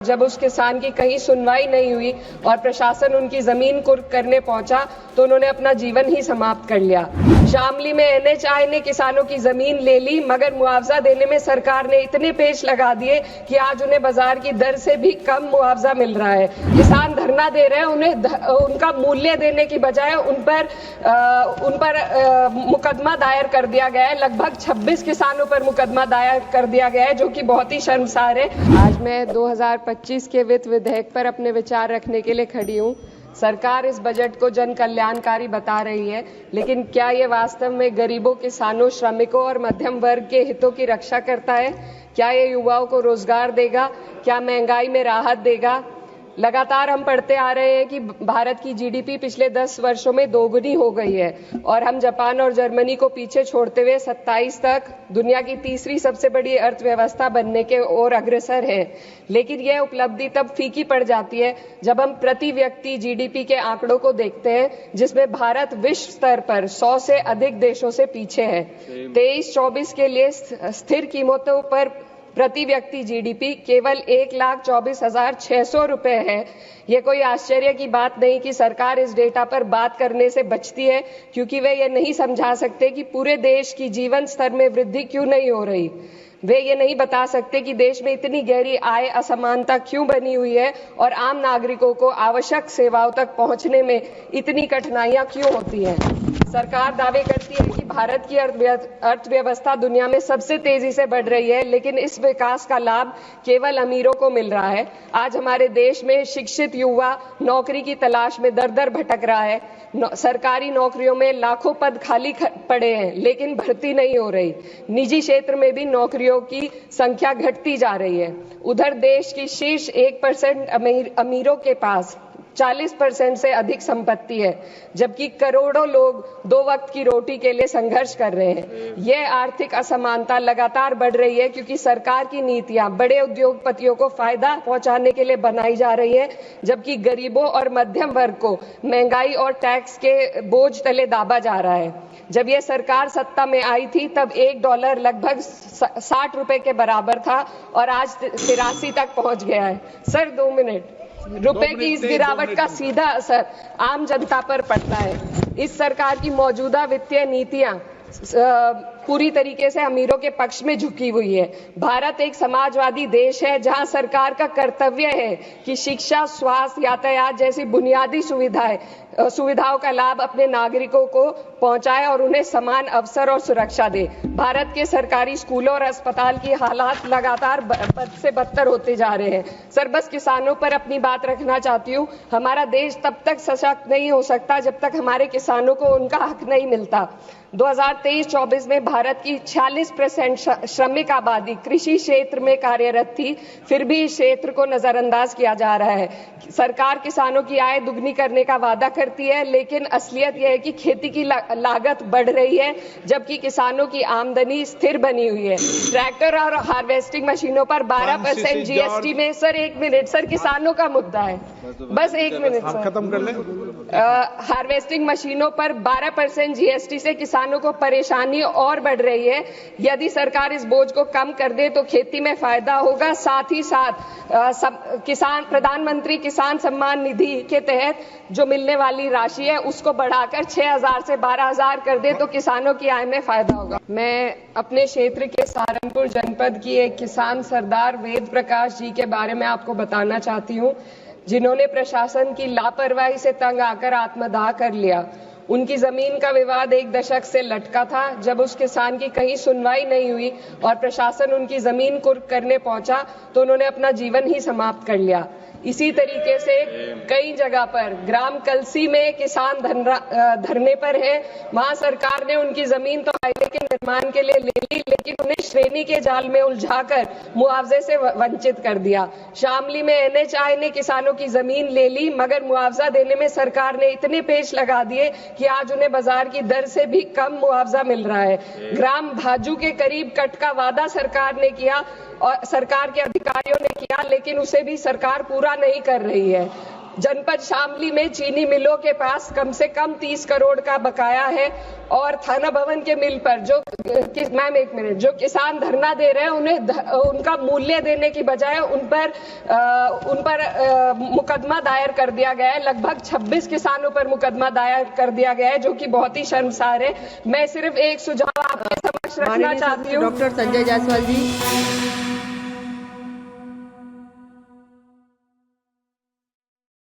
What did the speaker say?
जब उस किसान की कहीं सुनवाई नहीं हुई और प्रशासन उनकी जमीन कुर्क करने पहुंचा तो उन्होंने अपना जीवन ही समाप्त कर लिया। शामली में एनएचआई ने किसानों की जमीन ले ली, मगर मुआवजा देने में सरकार ने इतने पेच लगा दिए कि आज उन्हें बाजार की दर से भी कम मुआवजा मिल रहा है। किसान धरना दे रहे हैं, उन्हें उनका मूल्य देने की बजाय उन पर मुकदमा दायर कर दिया गया है। लगभग 26 किसानों पर मुकदमा दायर कर दिया गया है, जो कि बहुत ही शर्मसार है। आज मैं 2025 के वित्त विधेयक पर अपने विचार रखने के लिए खड़ी हूँ। सरकार इस बजट को जन कल्याणकारी बता रही है, लेकिन क्या ये वास्तव में गरीबों, किसानों, श्रमिकों और मध्यम वर्ग के हितों की रक्षा करता है? क्या ये युवाओं को रोजगार देगा? क्या महंगाई में राहत देगा? लगातार हम पढ़ते आ रहे हैं कि भारत की जीडीपी पिछले 10 वर्षों में दोगुनी हो गई है और हम जापान और जर्मनी को पीछे छोड़ते हुए 27 तक दुनिया की तीसरी सबसे बड़ी अर्थव्यवस्था बनने के ओर अग्रसर है। लेकिन यह उपलब्धि तब फीकी पड़ जाती है जब हम प्रति व्यक्ति जीडीपी के आंकड़ों को देखते हैं, जिसमें भारत विश्व स्तर पर 100 से अधिक देशों से पीछे है। 23-24 के लिए स्थिर कीमतों पर प्रति व्यक्ति जीडीपी केवल 1,24,600 रुपए है। ये कोई आश्चर्य की बात नहीं कि सरकार इस डेटा पर बात करने से बचती है, क्योंकि वे ये नहीं समझा सकते कि पूरे देश की जीवन स्तर में वृद्धि क्यों नहीं हो रही। वे ये नहीं बता सकते कि देश में इतनी गहरी आय असमानता क्यों बनी हुई है और आम नागरिकों को आवश्यक सेवाओं तक पहुंचने में इतनी कठिनाइयां क्यों होती हैं। सरकार दावे करती है कि भारत की अर्थव्यवस्था दुनिया में सबसे तेजी से बढ़ रही है, लेकिन इस विकास का लाभ केवल अमीरों को मिल रहा है। आज हमारे देश में शिक्षित युवा नौकरी की तलाश में दर दर भटक रहा है। सरकारी नौकरियों में लाखों पद खाली पड़े हैं, लेकिन भर्ती नहीं हो रही। निजी क्षेत्र में भी नौकरियों की संख्या घटती जा रही है। उधर देश की शीर्ष 1% अमीरों के पास 40% से अधिक संपत्ति है, जबकि करोड़ों लोग 2 वक्त की रोटी के लिए संघर्ष कर रहे हैं। यह आर्थिक असमानता लगातार बढ़ रही है क्योंकि सरकार की नीतियां बड़े उद्योगपतियों को फायदा पहुंचाने के लिए बनाई जा रही है, जबकि गरीबों और मध्यम वर्ग को महंगाई और टैक्स के बोझ तले दाबा जा रहा है। जब यह सरकार सत्ता में आई थी तब $1 लगभग 60 रुपए के बराबर था और आज 83 तक पहुंच गया है। Sir 2 minute. रुपए की इस गिरावट का सीधा असर आम जनता पर पड़ता है। इस सरकार की मौजूदा वित्तीय नीतियां पूरी तरीके से अमीरों के पक्ष में झुकी हुई है। भारत एक समाजवादी देश है जहां सरकार का कर्तव्य है कि शिक्षा, स्वास्थ्य, यातायात जैसी बुनियादी सुविधाओं का लाभ अपने नागरिकों को पहुंचाए और उन्हें समान अवसर और सुरक्षा दे। भारत के सरकारी स्कूलों और अस्पताल की हालात लगातार बद से बदतर होते जा रहे हैं। सर बस किसानों पर अपनी बात रखना चाहती हूँ। हमारा देश तब तक सशक्त नहीं हो सकता जब तक हमारे किसानों को उनका हक नहीं मिलता। 2023-24 में भारत की 46% श्रमिक आबादी कृषि क्षेत्र में कार्यरत थी, फिर भी इस क्षेत्र को नजरअंदाज किया जा रहा है। सरकार किसानों की आय दुगनी करने का वादा करती है, लेकिन असलियत यह है कि खेती की लागत बढ़ रही है, जबकि किसानों की आमदनी स्थिर बनी हुई है। ट्रैक्टर और हार्वेस्टिंग मशीनों पर 12% जीएसटी में सर 1 मिनट सर, किसानों का मुद्दा है, बस 1 मिनट सर, खत्म कर लें। हार्वेस्टिंग मशीनों पर 12% जीएसटी से किसानों को परेशानी और बढ़ रही है। यदि सरकार इस बोझ को कम कर दे तो खेती में फायदा होगा। साथ ही साथ प्रधानमंत्री किसान सम्मान निधि के तहत जो मिलने वाली राशि है उसको बढ़ाकर 6,000 से 12,000 कर दे तो किसानों की आय में फायदा होगा। मैं अपने क्षेत्र के सहारनपुर जनपद की एक किसान सरदार वेद प्रकाश जी के बारे में आपको बताना चाहती हूँ, जिन्होंने प्रशासन की लापरवाही से तंग आकर आत्मदाह कर लिया। उनकी जमीन का विवाद 1 दशक से लटका था। जब उस किसान की कहीं सुनवाई नहीं हुई और प्रशासन उनकी जमीन कुर्क करने पहुंचा तो उन्होंने अपना जीवन ही समाप्त कर लिया। इसी तरीके से कई जगह पर ग्राम कलसी में किसान धरने पर है। वहां सरकार ने उनकी जमीन तो हाईवे के निर्माण के लिए ले ली, लेकिन उन्हें श्रेणी के जाल में उलझाकर मुआवजे से वंचित कर दिया। शामली में एनएचआई ने किसानों की जमीन ले ली, मगर मुआवजा देने में सरकार ने इतने पेच लगा दिए कि आज उन्हें बाजार की दर से भी कम मुआवजा मिल रहा है। ग्राम भाजू के करीब कट का वादा सरकार ने किया और सरकार के अधिकारियों ने किया, लेकिन उसे भी सरकार पूरा नहीं कर रही है। जनपद शामली में चीनी मिलों के पास कम से कम 30 करोड़ का बकाया है और थाना भवन के मिल पर जो मैम एक मिनट, जो किसान धरना दे रहे हैं उन्हें उनका मूल्य देने की बजाय उन पर मुकदमा दायर कर दिया गया है। लगभग 26 किसानों पर मुकदमा दायर कर दिया गया है, जो कि बहुत ही शर्मसार है। मैं सिर्फ एक सुझाव आपके समक्ष रखना चाहती हूँ। डॉक्टर संजय जायसवाल जी।